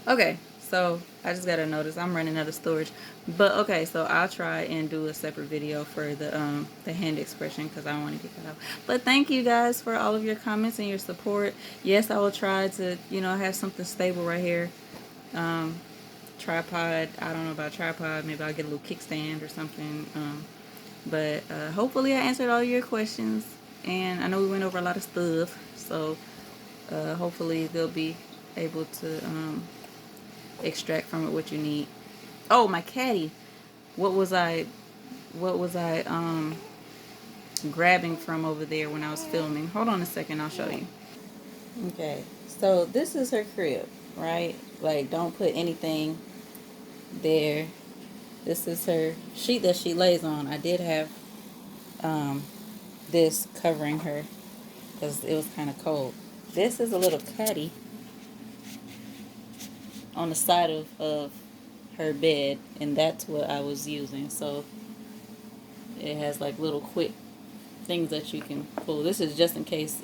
Okay, so I just got to notice I'm running out of storage. But okay, so I'll try and do a separate video for the hand expression because I don't want to get cut off. But thank you guys for all of your comments and your support. Yes, I will try to, have something stable right here. Tripod, I don't know about tripod. Maybe I'll get a little kickstand or something. But hopefully I answered all your questions. And I know we went over a lot of stuff. So hopefully they'll be able to extract from it what you need. Oh, my caddy. What was I grabbing from over there when I was filming? Hold on a second, I'll show you. Okay, so this is her crib, right? Like, don't put anything there. This is her sheet that she lays on. I did have this covering her because it was kind of cold. This is a little caddy on the side of her bed, and that's what I was using. So it has like little quick things that you can pull. This is just in case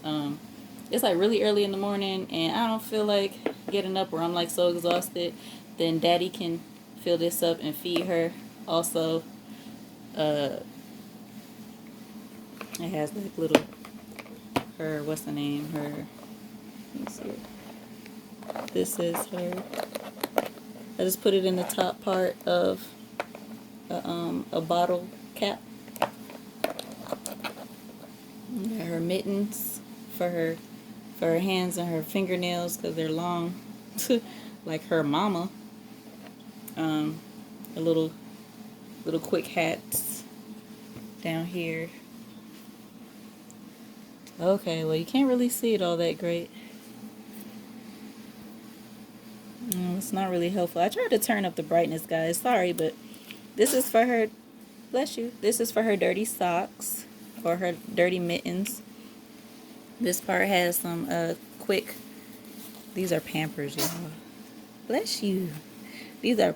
it's like really early in the morning and I don't feel like getting up, or I'm like so exhausted, then daddy can fill this up and feed her. Also it has like little, her, what's the name, her, let me see it. This is her. I just put it in the top part of a bottle cap. Her mittens for her hands and her fingernails because they're long, like her mama. A little quick hats down here. Okay, well you can't really see it all that great. It's not really helpful. I tried to turn up the brightness, guys. Sorry, but this is for her. Bless you. This is for her dirty socks or her dirty mittens. This part has some quick. These are Pampers, y'all. Bless you. These are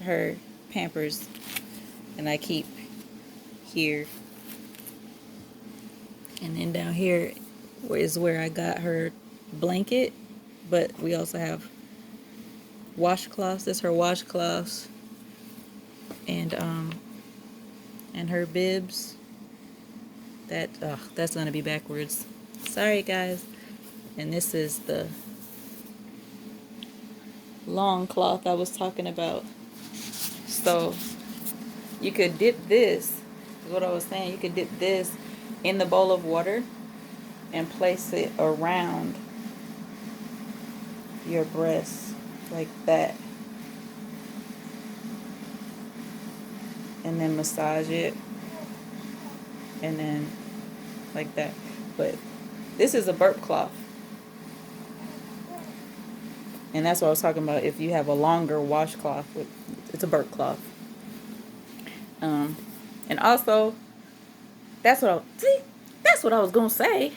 her Pampers, and I keep here. And then down here is where I got her blanket, but we also have washcloths. This is her washcloths, and her bibs. That's gonna be backwards. Sorry, guys. And this is the long cloth I was talking about. So you could dip this, is what I was saying. You could dip this in the bowl of water and place it around your breast like that, and then massage it, and then like that. But this is a burp cloth, and that's what I was talking about. If you have a longer washcloth, it's a burp cloth. And also, that's what I was gonna say.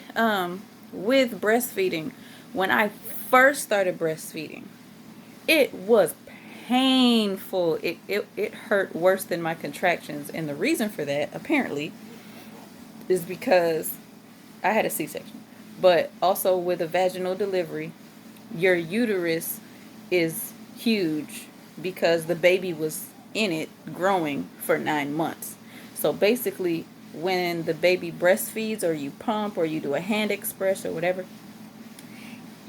With breastfeeding, when I first started breastfeeding, it was painful. It hurt worse than my contractions, and the reason for that apparently is because I had a C-section. But also with a vaginal delivery, your uterus is huge because the baby was in it growing for 9 months. So basically, when the baby breastfeeds, or you pump, or you do a hand express or whatever,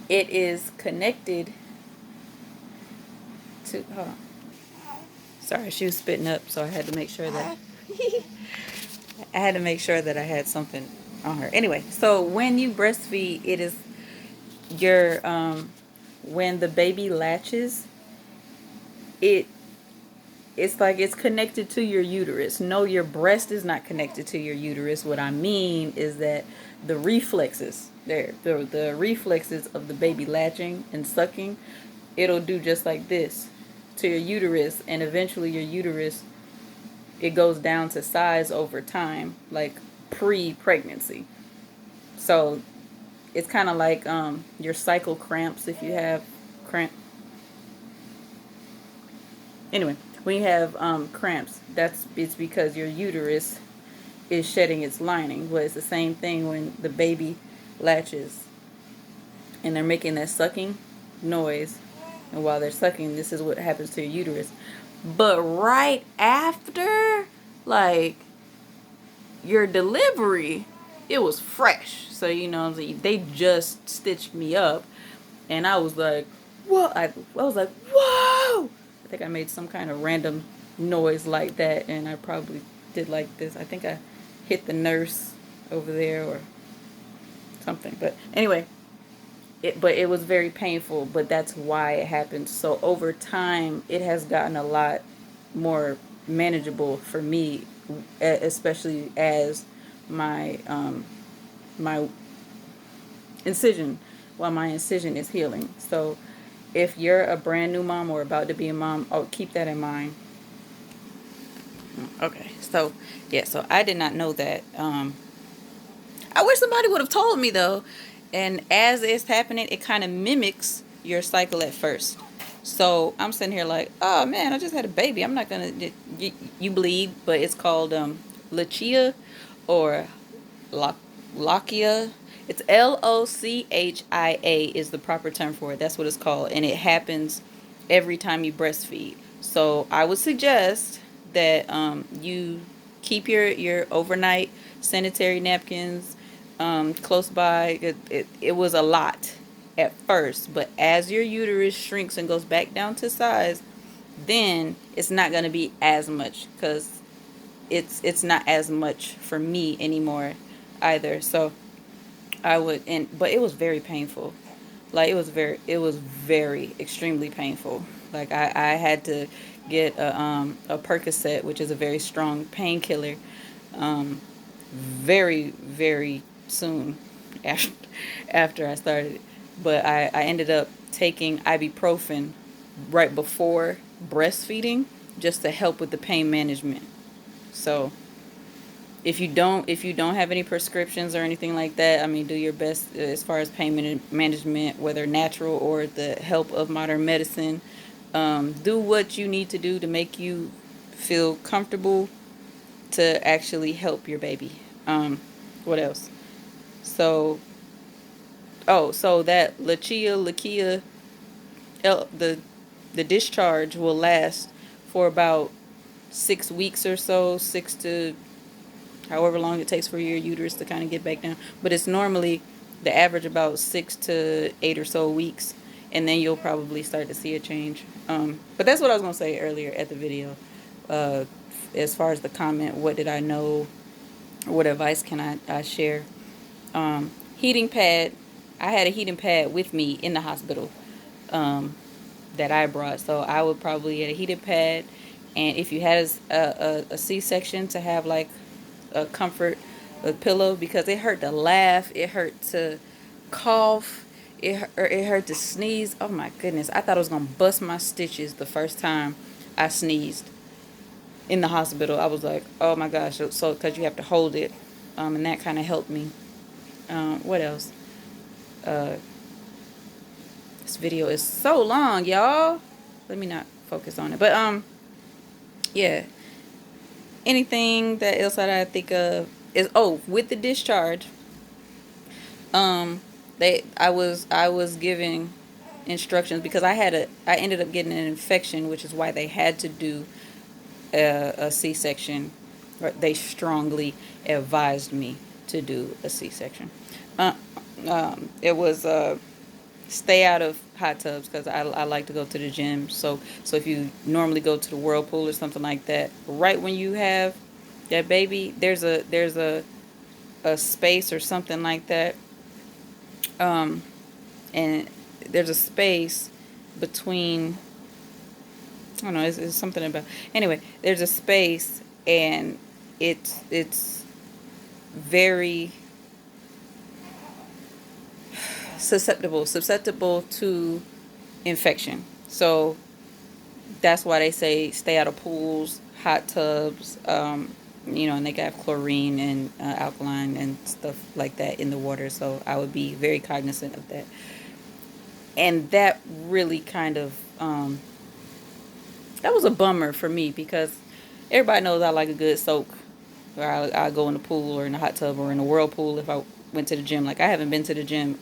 it is connected to, hold on. Sorry, she was spitting up, so I had to make sure that I had something on her. Anyway, so when you breastfeed, it is your when the baby latches, it's like it's connected to your uterus. No, your breast is not connected to your uterus. What I mean is that the reflexes the reflexes of the baby latching and sucking, it'll do just like this to your uterus, and eventually your uterus, it goes down to size over time, like pre-pregnancy. So it's kind of like your cycle cramps, if you have cramp. Anyway, when you have cramps, it's because your uterus is shedding its lining. Well, it's the same thing when the baby latches and they're making that sucking noise. And while they're sucking, this is what happens to your uterus. But right after, like, your delivery, it was fresh. So, you know, they just stitched me up. And I was like, whoa. I was like, whoa. I think I made some kind of random noise like that. And I probably did like this. I think I hit the nurse over there or something. But anyway, it was very painful. But that's why it happened. So over time, it has gotten a lot more manageable for me, especially as my my incision while my incision is healing. So if you're a brand new mom or about to be a mom, keep that in mind. Okay, so yeah, so I did not know that. I wish somebody would have told me though. And as it's happening, it kind of mimics your cycle at first. So I'm sitting here like, oh man, I just had a baby. I'm not gonna. You bleed, but it's called Lochia or Lochia. It's Lochia is the proper term for it. That's what it's called, and it happens every time you breastfeed. So I would suggest that you keep your overnight sanitary napkins close by. It was a lot at first, but as your uterus shrinks and goes back down to size, then it's not going to be as much because it's not as much for me anymore either. So I would, but it was very painful. Like it was very extremely painful. Like I had to get a Percocet, which is a very strong painkiller, very very soon after I started. But I ended up taking ibuprofen right before breastfeeding just to help with the pain management. So if you don't have any prescriptions or anything like that, I mean, do your best as far as pain management, whether natural or the help of modern medicine. Do what you need to do to make you feel comfortable to actually help your baby. What else? So, so that Lochia, the discharge will last for about 6 weeks or so, six to however long it takes for your uterus to kind of get back down. But it's normally the average about 6 to 8 or so weeks, and then you'll probably start to see a change. But that's what I was going to say earlier at the video. As far as the comment, what did I know? What advice can I share? Heating pad. I had a heating pad with me in the hospital that I brought. So I would probably get a heated pad. And if you had a C-section, to have like a comfort a pillow, because it hurt to laugh, it hurt to cough, it hurt to sneeze. Oh my goodness, I thought I was gonna bust my stitches the first time I sneezed in the hospital. I was like, oh my gosh. So because you have to hold it, and that kind of helped me. What else? This video is so long, y'all. Let me not focus on it. But yeah. Anything that else that I think of is, with the discharge. I was giving instructions because I ended up getting an infection, which is why they had to do a C-section. They strongly advised me to do a C-section. It was stay out of hot tubs because I like to go to the gym. So if you normally go to the whirlpool or something like that, right when you have that baby, there's a space or something like that. And there's a space between, I don't know, it's something about, anyway, there's a space, and it's very susceptible to infection. So that's why they say stay out of pools, hot tubs, and they got chlorine and alkaline and stuff like that in the water. So I would be very cognizant of that. And that really kind of, that was a bummer for me, because everybody knows I like a good soak. Or I go in the pool or in the hot tub or in the whirlpool if I went to the gym. Like, I haven't been to the gym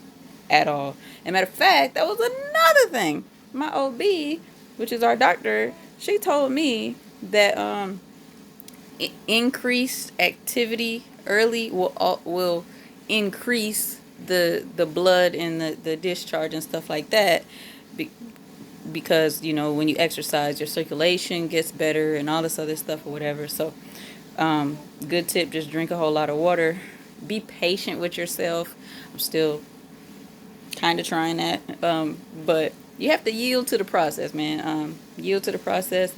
at all. And matter of fact, that was another thing. my OB, which is our doctor, she told me that increased activity early will increase the blood and the discharge and stuff like that. Be, because when you exercise, your circulation gets better and all this other stuff or whatever. So good tip, just drink a whole lot of water. Be patient with yourself. I'm still kind of trying that, but you have to yield to the process, man. Yield to the process.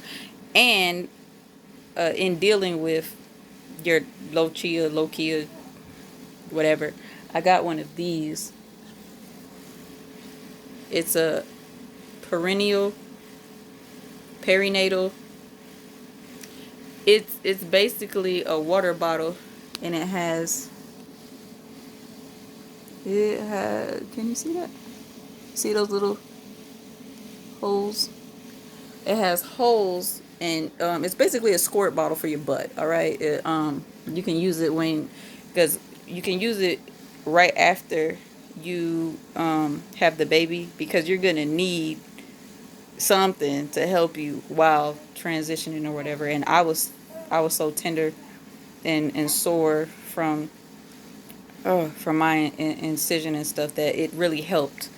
And in dealing with your Lochia, whatever, I got one of these. It's a perennial perinatal. It's basically a water bottle, and can you see that? See those little holes? It has holes, and it's basically a squirt bottle for your butt. All right, you can use it because you can use it right after you have the baby, because you're gonna need something to help you while transitioning or whatever. And I was so tender and sore from my incision and stuff that it really helped,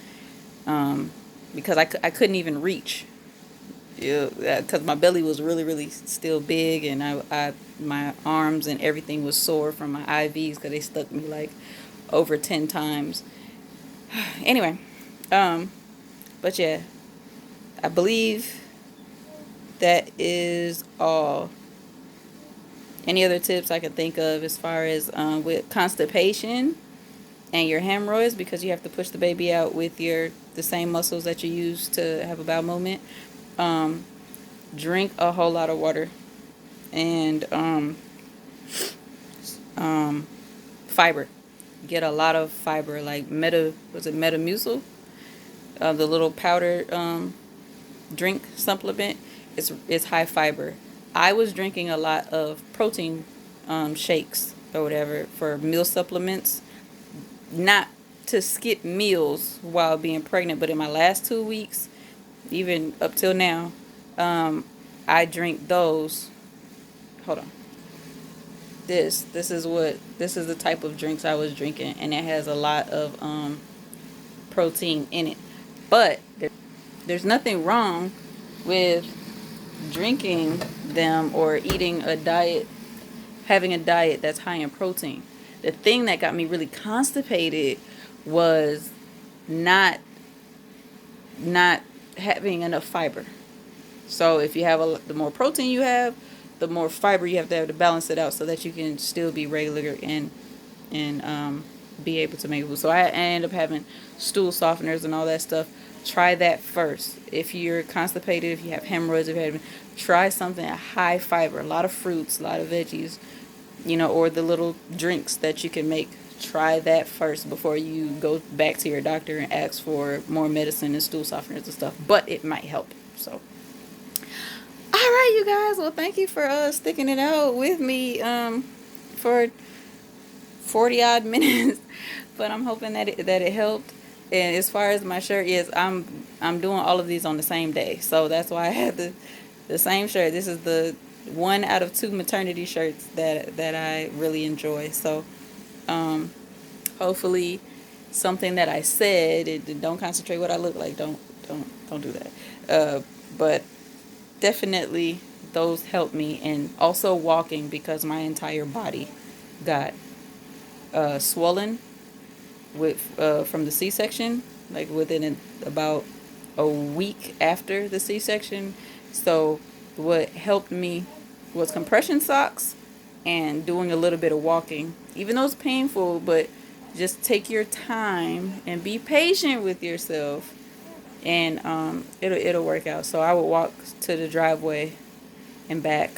because I couldn't even reach. Yeah, because my belly was really, really still big, and my arms and everything was sore from my IVs because they stuck me like over 10 times. Anyway, but yeah, I believe that is all. Any other tips I can think of as far as with constipation and your hemorrhoids, because you have to push the baby out with the same muscles that you use to have a bowel movement. Drink a whole lot of water, and fiber. Get a lot of fiber, like Metamucil, the little powder drink supplement. It's high fiber. I was drinking a lot of protein shakes or whatever for meal supplements, not to skip meals while being pregnant, but in my last 2 weeks, even up till now, I drink those. Hold on. This is the type of drinks I was drinking, and it has a lot of protein in it. But there's nothing wrong with drinking them or eating a diet, having a diet that's high in protein. The thing that got me really constipated was not having enough fiber. So if you have the more protein you have, the more fiber you have to balance it out, so that you can still be regular and be able to make food. So I end up having stool softeners and all that stuff. Try that first. If you're constipated, if you have hemorrhoids, try something high fiber, a lot of fruits, a lot of veggies, or the little drinks that you can make. Try that first before you go back to your doctor and ask for more medicine and stool softeners and stuff. But it might help. So, all right, you guys. Well, thank you for sticking it out with me for 40 odd minutes. But I'm hoping that it helped. And as far as my shirt, yes, I'm doing all of these on the same day. So that's why I have the same shirt. This is the 1 out of 2 maternity shirts that I really enjoy. So hopefully something that I said, don't concentrate what I look like. Don't do that. But definitely those help me, and also walking, because my entire body got swollen from the C-section, like within about a week after the C-section. So what helped me was compression socks and doing a little bit of walking, even though it's painful. But just take your time and be patient with yourself, and it'll work out. So I would walk to the driveway and back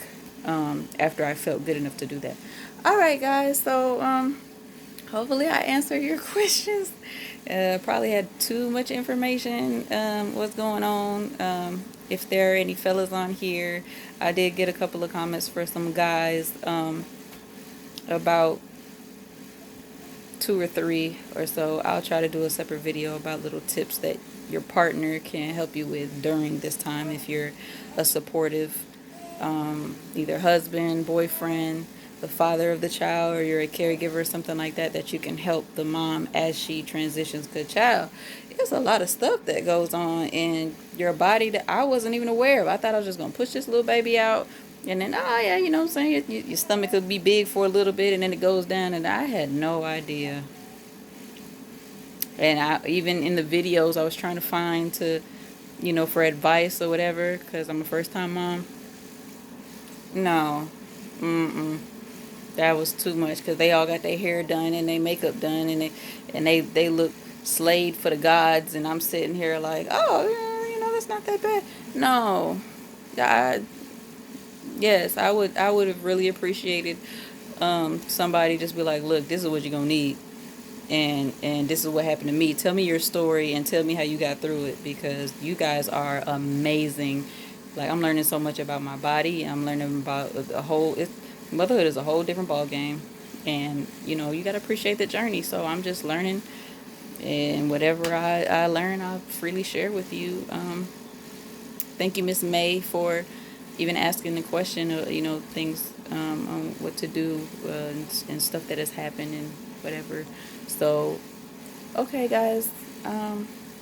after I felt good enough to do that. All right, guys. So hopefully I answered your questions. Probably had too much information. What's going on? If there are any fellas on here, I did get a couple of comments for some guys, about 2 or 3 or so. I'll try to do a separate video about little tips that your partner can help you with during this time, if you're a supportive either husband, boyfriend, the father of the child, or you're a caregiver or something like that, that you can help the mom as she transitions to child. There's a lot of stuff that goes on in your body that I wasn't even aware of. I thought I was just going to push this little baby out, and then, oh yeah, you know what I'm saying, your stomach could be big for a little bit and then it goes down, and I had no idea. And I, even in the videos I was trying to find to, for advice or whatever, because I'm a first time mom. No. Mm-mm. That was too much, because they all got their hair done and their makeup done, and they look slayed for the gods, and I'm sitting here like, oh, yeah, that's not that bad. No. I, yes, I would have really appreciated somebody just be like, look, this is what you're gonna need, and this is what happened to me. Tell me your story and tell me how you got through it, because you guys are amazing. Like, I'm learning so much about my body. I'm learning about the whole. Motherhood is a whole different ball game, and you gotta appreciate the journey. So I'm just learning, and whatever I learn, I'll freely share with you. Thank you, Miss May, for even asking the question. Things on what to do and stuff that has happened and whatever. So, okay, guys.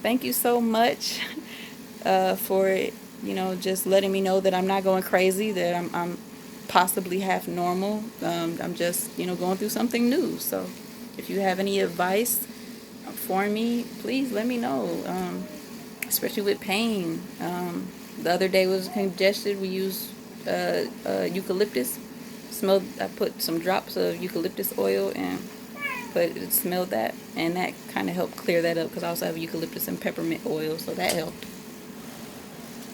Thank you so much for just letting me know that I'm not going crazy, that I'm possibly half normal. I'm just going through something new. So if you have any advice for me, please let me know, especially with pain. The other day was congested. We used eucalyptus. I put some drops of eucalyptus oil and smelled that, and that kind of helped clear that up, because I also have eucalyptus and peppermint oil, so that helped.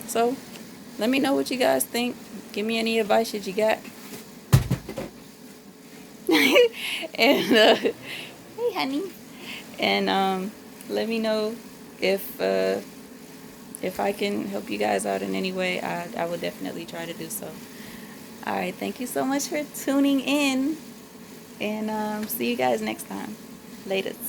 So let me know what you guys think. Give me any advice that you got. And hey, honey. And let me know if I can help you guys out in any way. I will definitely try to do so. All right, thank you so much for tuning in, and see you guys next time. Latest.